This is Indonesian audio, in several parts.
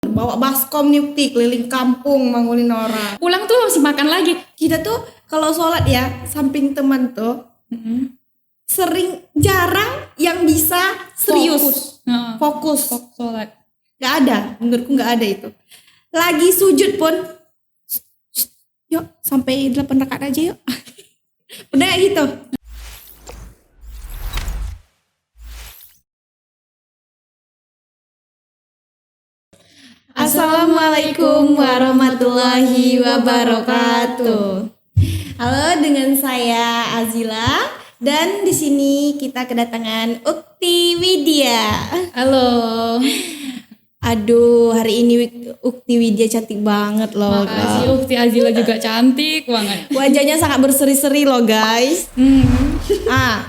Bawa baskom nih Ukti, keliling kampung bangunin orang. Pulang tuh masih makan lagi. Kita tuh kalau sholat ya, samping teman tuh jarang yang bisa serius. Fokus. Sholat. Gak ada, menurutku gak ada itu. Lagi sujud pun, yuk sampai 8 rakaat aja yuk. Udah kayak gitu. Assalamualaikum warahmatullahi wabarakatuh. Halo, dengan saya Azila dan di sini kita kedatangan Ukti Widya. Halo. Aduh, hari ini Ukti Widya cantik banget loh. Makasih, Ukti Azila juga cantik banget. Wajahnya sangat berseri-seri loh guys.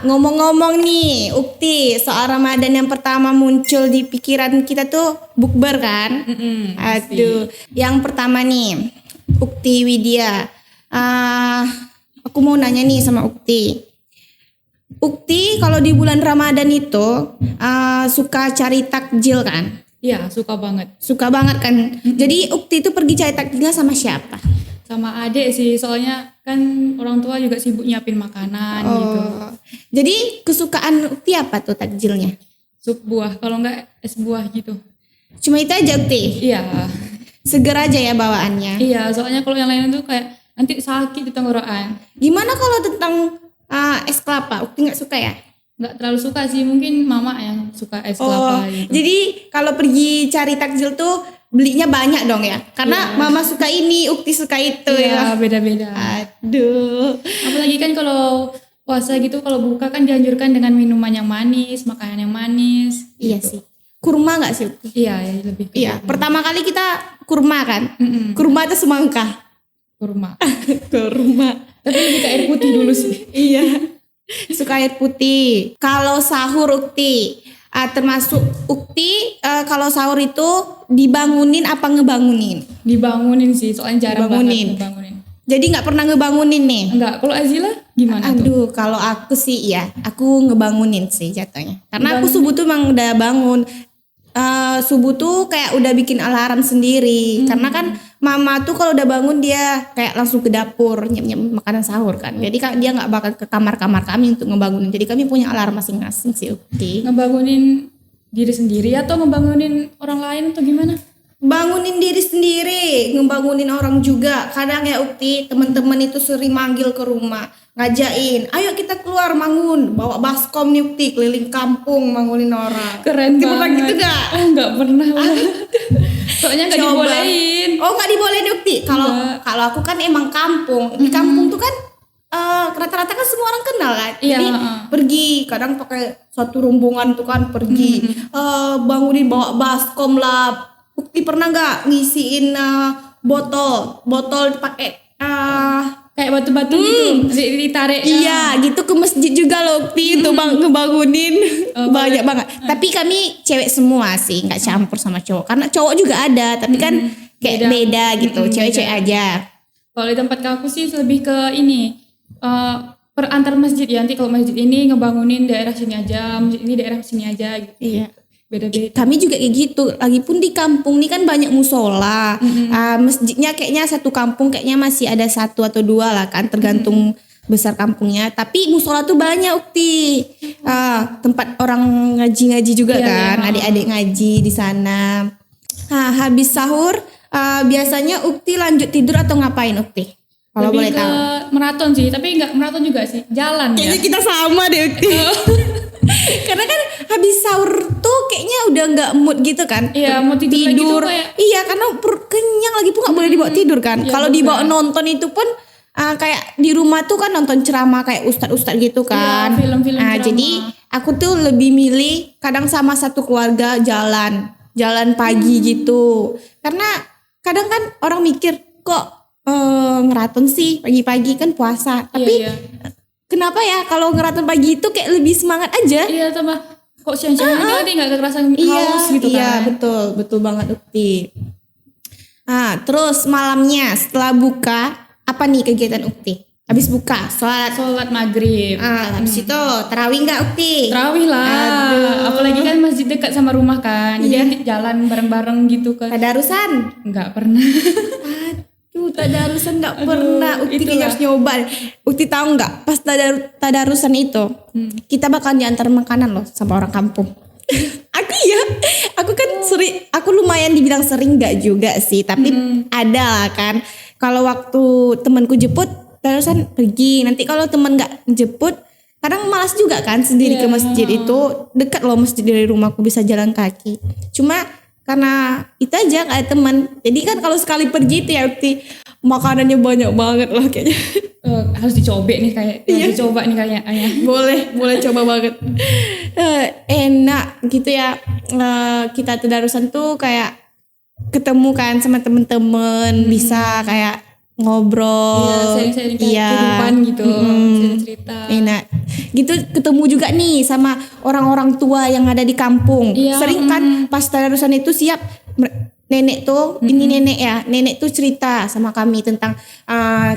Ngomong-ngomong nih Ukti, soal Ramadan yang pertama muncul di pikiran kita tuh bukber kan? Aduh, yang pertama nih Ukti Widya, aku mau nanya nih sama Ukti. Ukti kalau di bulan Ramadan itu suka cari takjil kan? Iya, suka banget. Suka banget kan? Jadi Ukti itu pergi cari takjilnya sama siapa? Sama adik sih, soalnya kan orang tua juga sibuk nyiapin makanan gitu. Jadi kesukaan Ukti apa tuh takjilnya? Sup buah, kalau enggak es buah gitu. Cuma itu aja Ukti? Iya. Seger aja ya bawaannya? Iya, soalnya kalau yang lain tuh kayak nanti sakit di tenggorokan. Gimana kalau tentang es kelapa? Ukti gak suka ya? Nggak terlalu suka sih, mungkin mama yang suka es kelapa gitu. Jadi kalau pergi cari takjil tuh belinya banyak dong ya? Karena mama suka ini, Ukti suka itu ya. Beda-beda. Aduh. Apalagi kan kalau puasa gitu, kalau buka kan dianjurkan dengan minuman yang manis, makanan yang manis. Iya gitu. sih. Kurma gak sih Ukti? Iya, lebih ke Iya, pertama kali kita kurma kan? Kurma itu semangka. kurma. Kurma. Tapi lebih ke air putih dulu sih. Iya. Suka air putih. Kalau sahur Ukti, termasuk Ukti kalau sahur itu dibangunin apa ngebangunin? Dibangunin sih, soalnya jarang banget ngebangunin. Jadi nggak pernah ngebangunin nih? Enggak, kalau Azila gimana tuh? Aduh, kalau aku sih ya, aku ngebangunin sih jatuhnya. Karena aku subuh tuh emang udah bangun. Subuh tuh kayak udah bikin alarm sendiri. Karena kan mama tuh kalau udah bangun dia kayak langsung ke dapur nyem makanan sahur kan. Jadi dia nggak bakal ke kamar-kamar kami untuk ngebangunin. Jadi kami punya alarm masing-masing sih Ukti. Ngebangunin diri sendiri atau ngebangunin orang lain atau gimana? Bangunin diri sendiri, ngebangunin orang juga. Kadang ya Ukti, teman-teman itu sering manggil ke rumah, ngajain, ayo kita keluar bangun, bawa baskom nih Ukti, keliling kampung bangunin orang. Keren banget. Pernah gitu gak? Oh, nggak pernah. Soalnya nggak dibolehin. Oh, nggak dibolehin Ukti. Kalau aku kan emang kampung. Di kampung tuh kan rata-rata kan semua orang kenal kan. Iya, Jadi pergi, kadang pakai satu rombongan tuh kan pergi, bangunin bawa baskom lah. Ukti pernah nggak ngisiin botol pakai kayak batu-batu gitu ditarik. Iya gitu ke masjid juga loh Ukti itu ngebangunin. Banyak banget. Tapi kami cewek semua sih, nggak campur sama cowok. Karena cowok juga ada, tapi kan kayak beda gitu. Cewek-cewek aja. Kalau di tempat aku sih lebih ke ini per antar masjid ya. Nanti kalau masjid ini ngebangunin daerah sini aja, masjid ini daerah sini aja gitu. Iya. Beda-beda. Kami juga kayak gitu. Lagipun di kampung nih kan banyak musola. Masjidnya kayaknya satu kampung kayaknya masih ada 1 atau 2 lah kan, tergantung besar kampungnya. Tapi musola tuh banyak Ukti. Tempat orang ngaji-ngaji juga kan, adik-adik ngaji di sana. Habis sahur biasanya Ukti lanjut tidur atau ngapain Ukti? Kalau boleh tahu. Maraton sih, tapi enggak maraton juga sih. Jalan Kayaknya ya. kita sama deh Ukti. Karena kan habis sahur tuh kayaknya udah nggak mood gitu kan. Iya, mau tidur lagi tuh kayak. Iya, karena perut kenyang lagi pun nggak boleh dibawa tidur kan. Iya, kalau dibawa nonton itu pun kayak di rumah tuh kan nonton ceramah kayak ustadz gitu kan. Iya, film-film ceramah. Jadi aku tuh lebih milih kadang sama satu keluarga jalan pagi gitu. Karena kadang kan orang mikir kok ngeraton sih pagi-pagi kan puasa. Tapi kenapa ya kalau ngeraton pagi itu kayak lebih semangat aja? Iya, tambah kok siang-siang nanti nggak kekerasan haus gitu kan. Iya, betul banget Ukti. Terus malamnya setelah buka apa nih kegiatan Ukti? Habis buka Sholat maghrib. Habis itu tarawih nggak Ukti? Tarawih lah. Aduh. Apalagi kan masjid dekat sama rumah kan. Jadi Iya. nanti jalan bareng-bareng gitu kan. Tadarusan? Enggak pernah. Aduh, tadarusan nggak pernah. Ukti itulah. kayaknya harus nyoba. Ukti tahu nggak? Pas tadarusan itu, kita bakal diantar makanan loh sama orang kampung. Aku kan sering, aku lumayan dibilang sering nggak juga sih, tapi ada lah kan. Kalau waktu temanku jemput, terusan pergi. Nanti kalau teman nggak jemput, kadang malas juga kan sendiri ke masjid itu. Dekat loh masjid dari rumahku, bisa jalan kaki. Cuma karena itu aja nggak ada teman. Jadi kan kalau sekali pergi itu ya makanannya banyak banget lah kayaknya. Harus dicoba nih dicoba nih kayaknya. boleh coba banget. Enak gitu ya. Kita tadarusan tuh kayak ketemu kan sama temen-temen, bisa kayak ngobrol, sharing kehidupan gitu, sharing cerita. Enak. Gitu ketemu juga nih sama orang-orang tua yang ada di kampung. Iya, Sering kan pas tadarusan itu siap nenek tuh, ini nenek tuh cerita sama kami tentang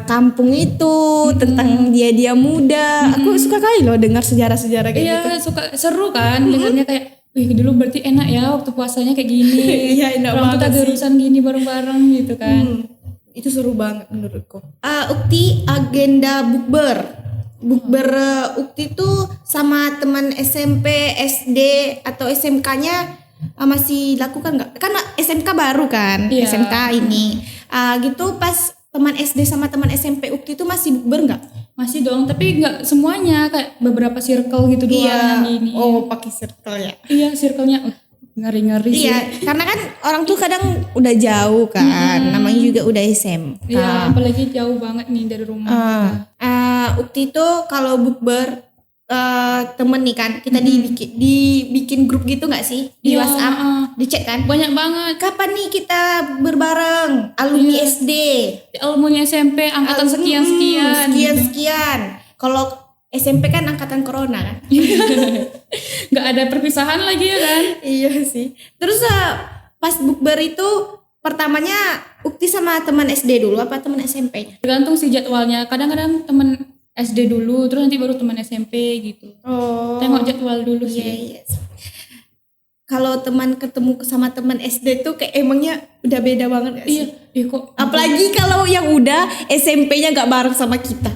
kampung itu, tentang dia muda. Aku suka kali loh dengar sejarah-sejarah kayak gitu. Iya, suka seru kan dengarnya kayak wih dulu berarti enak ya waktu puasanya kayak gini. Iya, enak orang banget tuh tadarusan gini bareng-bareng gitu kan. Itu seru banget menurutku. Ukti agenda bukber Ukti tuh sama teman SMP, SD atau SMK-nya masih lakukan nggak? Kan SMK baru kan, Iya. SMK ini. Gitu pas teman SD sama teman SMP Ukti tuh masih bukber nggak? Masih dong, tapi nggak semuanya, kayak beberapa circle gitu doang ini. Oh, pakai circle ya. Iya, circle-nya ngeri-ngeri sih. Iya, karena kan orang tuh kadang udah jauh kan, namanya juga udah SMK. Iya, apalagi jauh banget nih dari rumah. Ukti tuh kalau bukber temen nih kan, kita dibikin grup gitu nggak sih di Iya, WhatsApp, di chat kan? Banyak banget. Kapan nih kita berbareng alumni SD, Ilmunya SMP angkatan sekian-sekian. sekian. Kalau SMP kan angkatan corona kan? Nggak ada perpisahan lagi ya kan? Iya sih. Terus pas bukber itu pertamanya Ukti sama teman SD dulu apa teman SMP? Tergantung sih jadwalnya. Kadang-kadang temen SD dulu, terus nanti baru teman SMP gitu. Oh. Tengok jadwal dulu sih. Iya. Kalau teman ketemu sama teman SD tuh kayak emangnya udah beda banget gak sih? Iya, kok. Apalagi kalau yang udah SMP-nya gak bareng sama kita.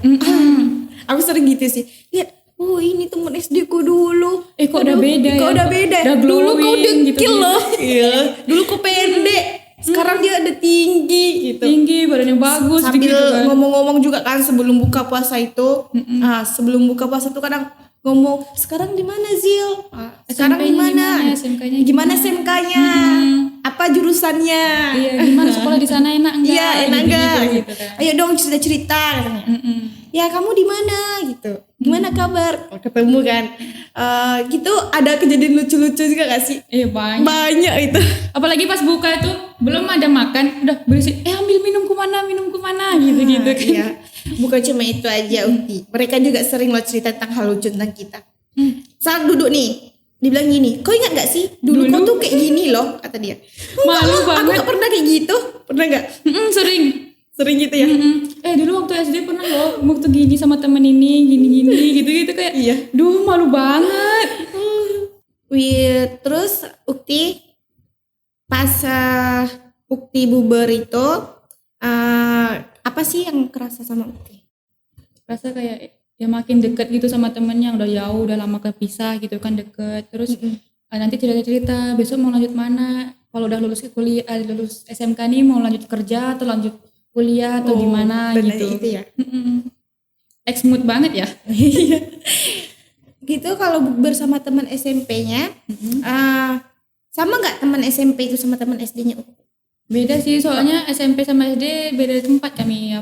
Aku sering gitu sih. Lihat, oh ini teman SD ku dulu. Kok udah beda ya? Kok udah beda. Udah Dulu kau glowing dekil gitu. loh. Iya. Dulu kau pendek. Sekarang dia ada tinggi gitu. Tinggi, badannya bagus Sambil gitu kan. ngomong-ngomong juga kan sebelum buka puasa itu. Sebelum buka puasa tuh kadang ngomong, sekarang di mana Zil? Sekarang di mana? SMK-nya Gimana SMK-nya? Apa jurusannya? Iya, gimana sekolah di sana enak enggak? Iya, enak enggak? Gitu kan. Ayo dong cerita-cerita katanya. Ya kamu di mana gitu? Gimana kabar? Ketemu kan. Gitu ada kejadian lucu-lucu juga gak sih? Iya, banyak. Banyak itu. Apalagi pas buka itu belum ada makan, udah berisik. Ambil minumku mana gitu-gitu kan. Iya. Bukan cuma itu aja Ukti. Mereka juga sering loh cerita tentang hal lucu tentang kita. Saat duduk nih, dibilang gini, kau ingat gak sih dulu kau tuh kayak gini loh, kata dia. Malu Aku banget. gak pernah kayak gitu. Pernah gak? Sering. Sering gitu ya? Dulu waktu SD pernah loh waktu gini sama temen ini gini gitu kayak. Iya. Duh, malu banget. Terus Ukti pas Ukti buber itu apa sih yang kerasa sama Ukti? Rasa kayak ya makin deket gitu sama temennya, udah jauh, udah lama kepisah gitu kan, deket. Terus nanti cerita-cerita besok mau lanjut mana, kalau udah lulus kuliah, lulus SMK nih mau lanjut kerja atau lanjut kuliah atau gimana gitu. Itu ya. Mood banget ya. Gitu kalau bersama teman SMP-nya sama nggak teman SMP itu sama teman SD-nya? Beda sih, soalnya SMP sama SD beda tempat kami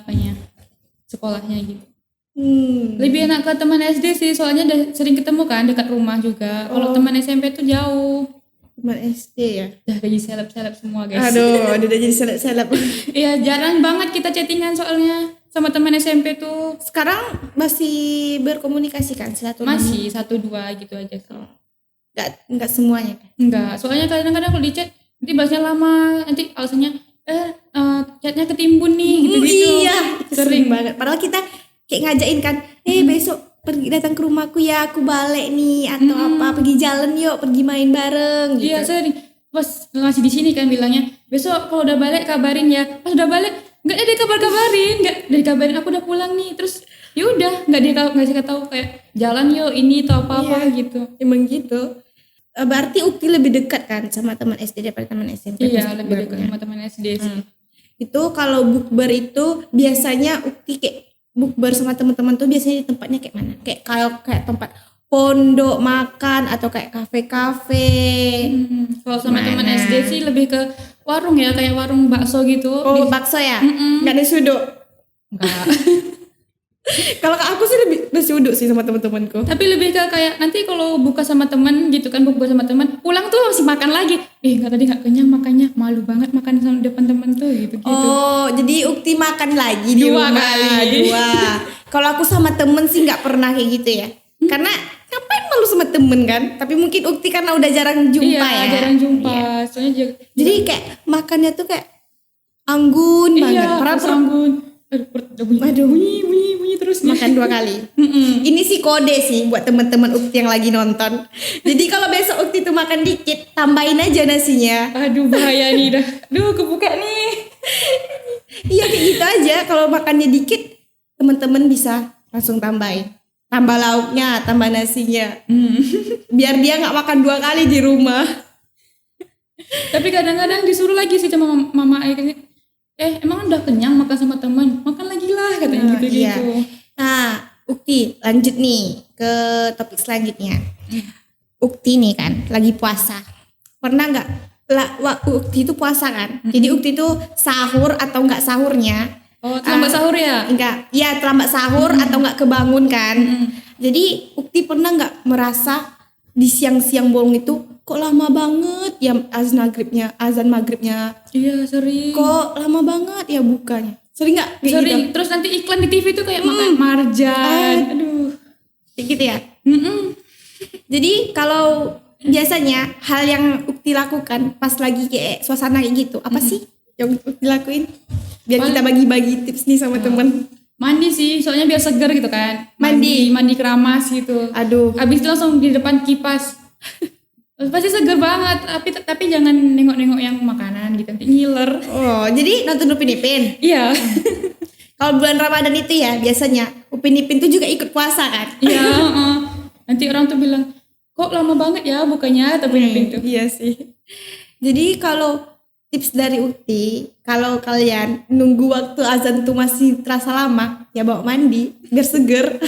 sekolahnya gitu. Lebih enak ke teman SD sih, soalnya udah sering ketemu kan, dekat rumah juga. Kalau teman SMP tuh jauh. Teman SD ya? Udah jadi seleb-seleb semua guys. Aduh, udah jadi seleb-seleb. Iya, jarang banget kita chattingan soalnya sama teman SMP tuh. Sekarang masih berkomunikasi kan? Masih 1-2 gitu aja sih. Enggak semuanya? Enggak, soalnya kadang-kadang kalau di chat nanti bahasnya lama, nanti alasannya chatnya ketimbun nih gitu-gitu. Iya, sering banget. Padahal kita kayak ngajakin kan, besok pergi datang ke rumahku ya, aku balik nih atau apa, pergi jalan yuk, pergi main bareng gitu. Iya, saya pas masih di sini kan bilangnya, besok kalau udah balik kabarin ya. Pas udah balik nggak ada kabarin, nggak dari kabarin aku udah pulang nih. Terus ya udah nggak dikasih tahu kayak jalan yuk ini atau apa gitu. Emang gitu. Berarti Ukti lebih dekat kan sama teman SD daripada teman SMP? Iya, lebih dekat sama teman SD sih. Itu kalau bukber itu biasanya Ukti kayak bukber sama teman-teman tuh biasanya di tempatnya kayak mana? Kayak tempat pondok makan atau kayak kafe-kafe. Kalau sama teman SD sih lebih ke warung ya, kayak warung bakso gitu. Oh, bakso ya? Nggak ada suduk? Enggak. Kalau aku sih lebih nasi uduk sih sama teman-temanku. Tapi lebih ke kayak nanti kalau buka sama teman gitu kan, buka sama teman, pulang tuh masih makan lagi. Tadi nggak kenyang makannya, malu banget makan sama depan teman tuh gitu. Oh, jadi Ukti makan lagi di Dua rumah. kali. Kalau aku sama temen sih nggak pernah kayak gitu ya. Karena ngapain malu sama temen kan? Tapi mungkin Ukti karena udah jarang jumpa ya. Iya, jarang jumpa. Iya. Soalnya Jadi kayak makannya tuh kayak anggun banget. Anggun. Bunyi terus nih. Makan 2 kali. Ini sih kode sih buat teman-teman Ukti yang lagi nonton. Jadi kalau besok Ukti tuh makan dikit, tambahin aja nasinya. Aduh bahaya nih dah. Duh kebuka nih. Iya kayak gitu aja. Kalau makannya dikit, teman-teman bisa langsung tambahin. Tambah lauknya, tambah nasinya. Biar dia nggak makan 2 kali di rumah. Tapi kadang-kadang disuruh lagi sih sama mama ayahnya. Emang udah kenyang makan sama teman? Makan lagi lah katanya gitu-gitu. Iya. Nah, Ukti lanjut nih ke topik selanjutnya. Ukti nih kan lagi puasa. Pernah nggak waktu Ukti itu puasa kan? Jadi Ukti itu sahur atau nggak sahurnya? Oh, terlambat sahur ya? Enggak. Ya terlambat sahur atau nggak kebangun kan? Jadi Ukti pernah nggak merasa di siang-siang bolong itu kok lama banget ya azan maghribnya? Iya sering. Kok lama banget ya bukanya? Sering nggak? Sering. Gitu? Terus nanti iklan di TV tuh kayak makan marjan. Aduh. Kayak gitu ya? Jadi kalau biasanya hal yang Ukti lakukan pas lagi kayak suasana kayak gitu, apa sih yang Ukti lakuin? Biar kita bagi-bagi tips nih sama temen. Mandi sih, soalnya biar segar gitu kan. Mandi keramas gitu. Aduh. Habis itu langsung di depan kipas. Pasti segar banget, tapi jangan nengok-nengok yang makanan gitu, nanti ngiler. Oh, jadi nonton Upin Ipin? Iya. Kalau bulan Ramadan itu ya biasanya Upin Ipin tuh juga ikut puasa kan? Iya, nanti orang tuh bilang, kok lama banget ya bukannya Upin Ipin tuh. Iya sih. Jadi kalau tips dari Ukti, kalau kalian nunggu waktu azan tuh masih terasa lama, ya bawa mandi biar seger.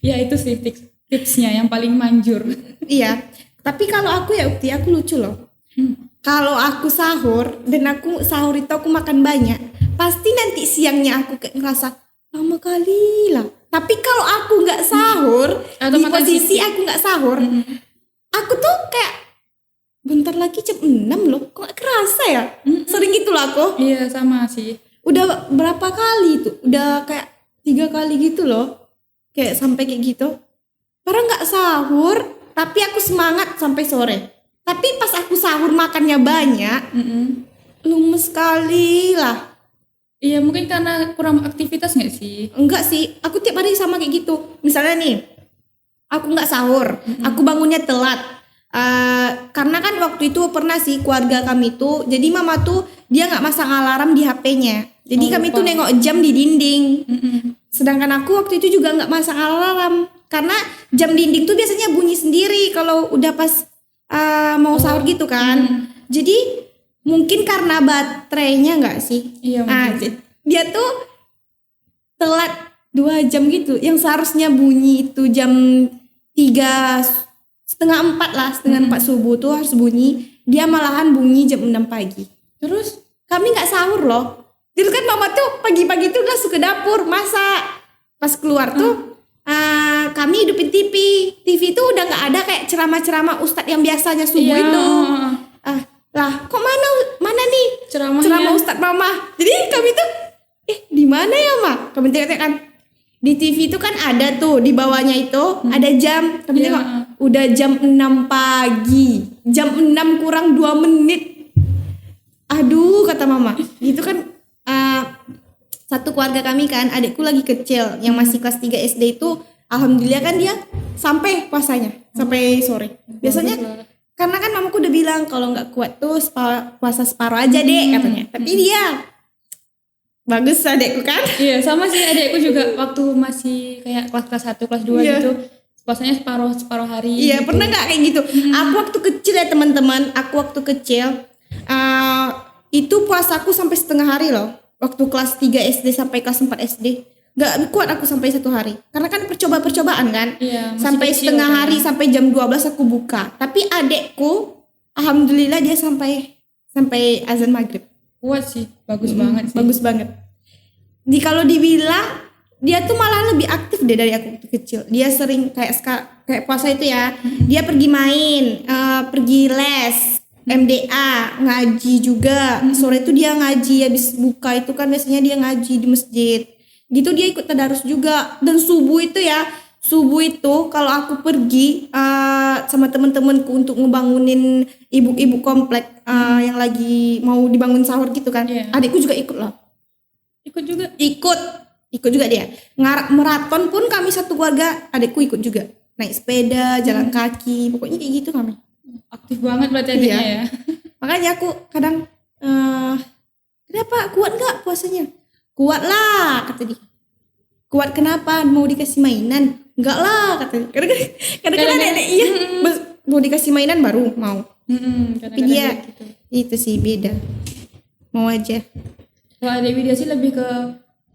Ya itu sih tipsnya yang paling manjur. Iya. Tapi kalau aku ya Ukti, aku lucu loh. Kalau aku sahur dan aku sahur itu aku makan banyak, pasti nanti siangnya aku kayak ngerasa lama kali lah. Tapi kalau aku nggak sahur, Atau di makan posisi aku nggak sahur, aku tuh kayak bentar lagi jam 6 loh, kok gak kerasa ya? Sering gitu loh aku. Iya sama sih. Udah berapa kali tuh? Udah kayak 3 kali gitu loh. Kayak sampai kayak gitu. Karena nggak sahur, tapi aku semangat sampai sore. Tapi pas aku sahur makannya banyak, lumes sekali lah. Iya mungkin karena kurang aktivitas nggak sih? Enggak sih, aku tiap hari sama kayak gitu. Misalnya nih, aku nggak sahur, aku bangunnya telat. Karena kan waktu itu pernah sih keluarga kami tuh, jadi mama tuh dia nggak masang alarm di HP-nya. Jadi kami tuh nengok jam di dinding. Sedangkan aku waktu itu juga nggak masang alarm. Karena jam dinding tuh biasanya bunyi sendiri kalau udah pas mau sahur gitu kan. Jadi mungkin karena baterainya nggak sih? Iya Dia tuh telat 2 jam gitu. Yang seharusnya bunyi itu jam 3:30 lah, 3:30 subuh tuh harus bunyi. Dia malahan bunyi jam 6 pagi. Terus kami nggak sahur loh. Jadi kan mama tuh pagi-pagi tuh langsung ke dapur masak. Pas keluar tuh kami hidupin TV. TV itu udah nggak ada kayak ceramah-ceramah ustadz yang biasanya subuh itu. Lah, kok mana nih ceramah ustadz mama? Jadi kami tuh di mana ya, Ma? Kami tengok kan di TV itu kan ada tuh di bawahnya itu ada jam. Kami tengok udah jam 6 pagi. Jam 6 kurang 2 menit. Aduh, kata mama. Gitu kan satu keluarga kami kan, adikku lagi kecil yang masih kelas 3 SD itu, alhamdulillah kan dia sampai puasanya sampai sore. Biasanya karena kan mamaku udah bilang kalau nggak kuat tuh puasa separuh aja deh katanya. Tapi dia bagus adikku kan. Iya sama sih adikku juga waktu masih kayak kelas 1, kelas 2 Iya. gitu. Puasanya separuh hari. Iya gitu. pernah nggak kayak gitu? Aku waktu kecil ya teman-teman, aku waktu kecil itu puasaku sampai setengah hari loh. Waktu kelas 3 SD sampai kelas 4 SD. Gak kuat aku sampai 1 hari. Karena kan percobaan kan. Iya, masih sampai kecil setengah kan. hari, sampai jam 12 aku buka. Tapi adekku, alhamdulillah dia sampai azan maghrib. Kuat sih, bagus banget sih. Bagus banget. Kalau dibilang, dia tuh malah lebih aktif deh dari aku waktu kecil. Dia sering kayak puasa itu ya. Dia pergi main, pergi les, MDA, ngaji juga. Sore itu dia ngaji, habis buka itu kan biasanya dia ngaji di masjid. Gitu dia ikut tadarus juga. Dan subuh itu kalau aku pergi sama temen-temenku untuk ngebangunin ibu-ibu komplek yang lagi mau dibangun sahur gitu kan. Iya. Adikku juga ikut loh. Ikut juga. Ikut juga dia. Maraton pun kami satu keluarga, adikku ikut juga. Naik sepeda, jalan kaki, pokoknya kayak gitu kami. Aktif banget berarti adiknya Iya. ya. Makanya aku kadang kenapa kuat nggak puasanya? Kuat lah kata dia. Kuat kenapa? Mau dikasih mainan? Enggak lah kata dia. Kadang-kadang adik iya mau dikasih mainan baru mau. Tapi Kadang-kadang dia gitu. itu sih beda. Mau aja. Kalau adik Widya sih lebih ke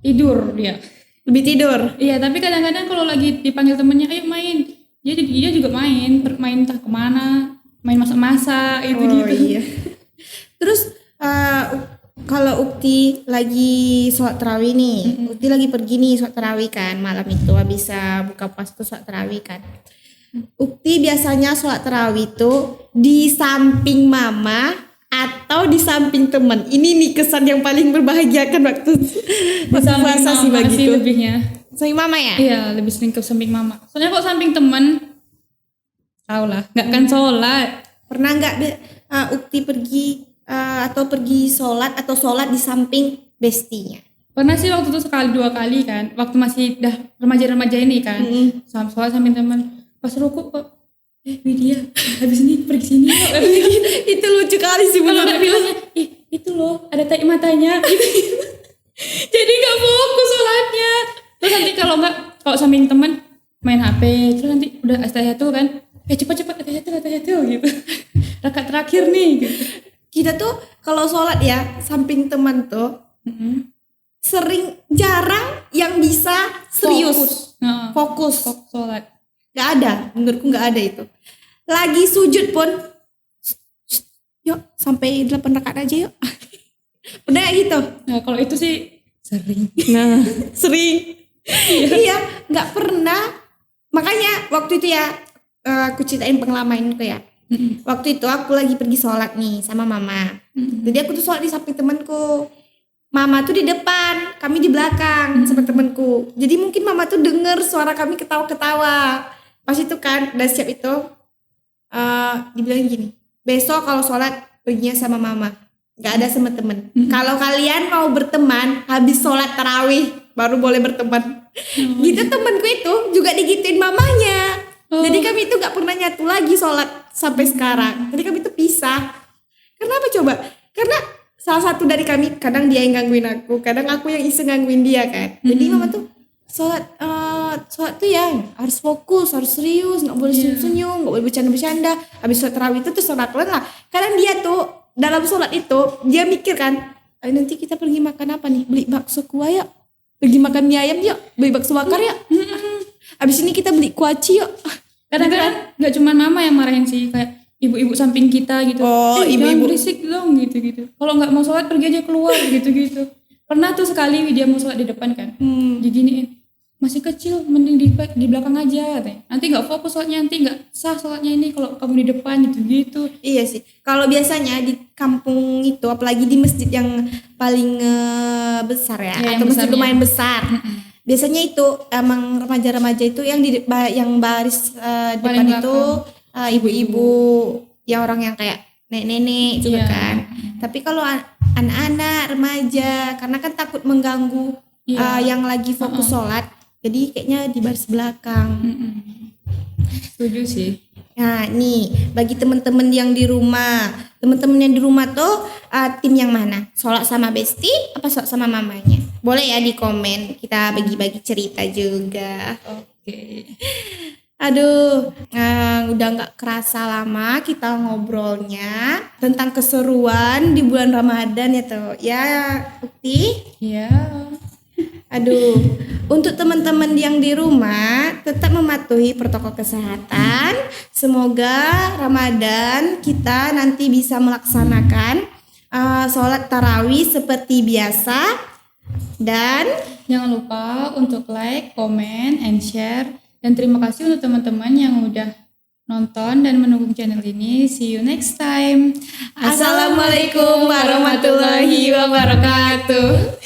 tidur dia. Lebih tidur. Iya, tapi kadang-kadang kalau lagi dipanggil temennya, ayo main. Dia juga main entah kemana, main masak-masak itu Oh gitu. iya. Terus kalau Ukti lagi sholat tarawih nih, Ukti lagi pergi nih sholat tarawih kan malam itu habis buka puasa tuh sholat tarawih kan. Ukti biasanya sholat tarawih itu di samping mama atau di samping teman. Ini nih kesan yang paling berbahagiakan waktu puasa sih Mama sih begitu. lebihnya. Samping mama ya? Iya, lebih sering ke samping mama. Soalnya kok samping temen, tau lah, nggak kan sholat. Pernah nggak Ukti pergi atau pergi sholat atau sholat di samping bestinya? Pernah sih waktu itu sekali 2 kali kan, waktu masih dah remaja-remaja ini kan, sholat samping teman. Pas rukuk kok, Widya, habis ini pergi sini yuk. Itu lucu kali sih Kalau bener. nggak bilangnya, itu loh, ada tai matanya. Gitu. Jadi nggak fokus sholatnya. Terus nanti kalau samping teman main HP, terus nanti udah astayatul kan, cepat astayatul gitu. Rakaat terakhir nih. Gitu. Kita tuh kalau sholat ya samping teman tuh jarang yang bisa serius fokus. Sholat. Gak ada, menurutku gak ada itu. Lagi sujud pun yuk sampai 8 rakaat aja yuk. Pernah gak gitu? Nah kalau itu sih sering. Nah sering. Iya gak pernah. Makanya waktu itu ya aku ceritain pengalamanku ya. Waktu itu aku lagi pergi sholat nih sama mama. Jadi aku tuh sholat di samping temanku. Mama tuh di depan, kami di belakang sama temanku. Jadi mungkin mama tuh denger suara kami ketawa-ketawa. Pas itu kan udah siap itu dibilang gini, besok kalau sholat perginya sama mama, gak ada sama temen. Kalau kalian mau berteman habis sholat tarawih baru boleh berteman. Gitu temanku itu juga digituin mamanya. Jadi kami itu gak pernah nyatu lagi sholat sampai sekarang. Jadi kami itu pisah. Kenapa coba? Karena salah satu dari kami kadang dia yang gangguin aku, kadang aku yang iseng gangguin dia kan. Jadi mama tuh sholat tuh ya harus fokus, harus serius, nggak boleh senyum-senyum, nggak boleh bercanda-bercanda. Habis sholat tarawih itu tuh sholat lah. Kadang dia tuh dalam sholat itu dia mikir kan, nanti kita pergi makan apa nih? Beli bakso kuah yuk, pergi makan mie ayam yuk, beli bakso bakar yuk. Habis ini kita beli kuaci yuk. Kadang-kadang nggak cuma mama yang marahin sih, kayak ibu-ibu samping kita gitu. Oh, Jangan ibu-ibu. berisik dong gitu-gitu. Kalau nggak mau sholat pergi aja keluar gitu-gitu. Pernah tuh sekali dia mau sholat di depan kan, diginiin, masih kecil mending di belakang aja katanya. Nanti nggak fokus sholatnya, nanti nggak sah sholatnya ini kalau kamu di depan gitu-gitu. Iya sih. Kalau biasanya di kampung itu, apalagi di masjid yang paling besar ya, Ya, atau yang masjid besarnya. lumayan besar. Biasanya itu emang remaja-remaja itu yang yang baris depan Paling itu ibu-ibu, ya orang yang kayak nenek-nenek juga Iya. kan. Tapi kalau anak-anak remaja, karena kan takut mengganggu yang lagi fokus sholat. Jadi kayaknya di baris belakang. Setuju sih. Nah nih bagi teman-teman yang di rumah, tuh tim yang mana? Sholat sama Besti apa sholat sama mamanya? Boleh ya di komen, kita bagi-bagi cerita juga. Oke. Aduh, udah nggak kerasa lama kita ngobrolnya tentang keseruan di bulan Ramadan ya tuh. Ya, Ukti? Iya. Aduh, untuk teman-teman yang di rumah tetap mematuhi protokol kesehatan. Semoga Ramadan kita nanti bisa melaksanakan sholat tarawih seperti biasa. Dan Jangan lupa untuk like, comment, and share. Dan terima kasih untuk teman-teman yang udah nonton dan mendukung channel ini. See you next time. Assalamualaikum warahmatullahi wabarakatuh.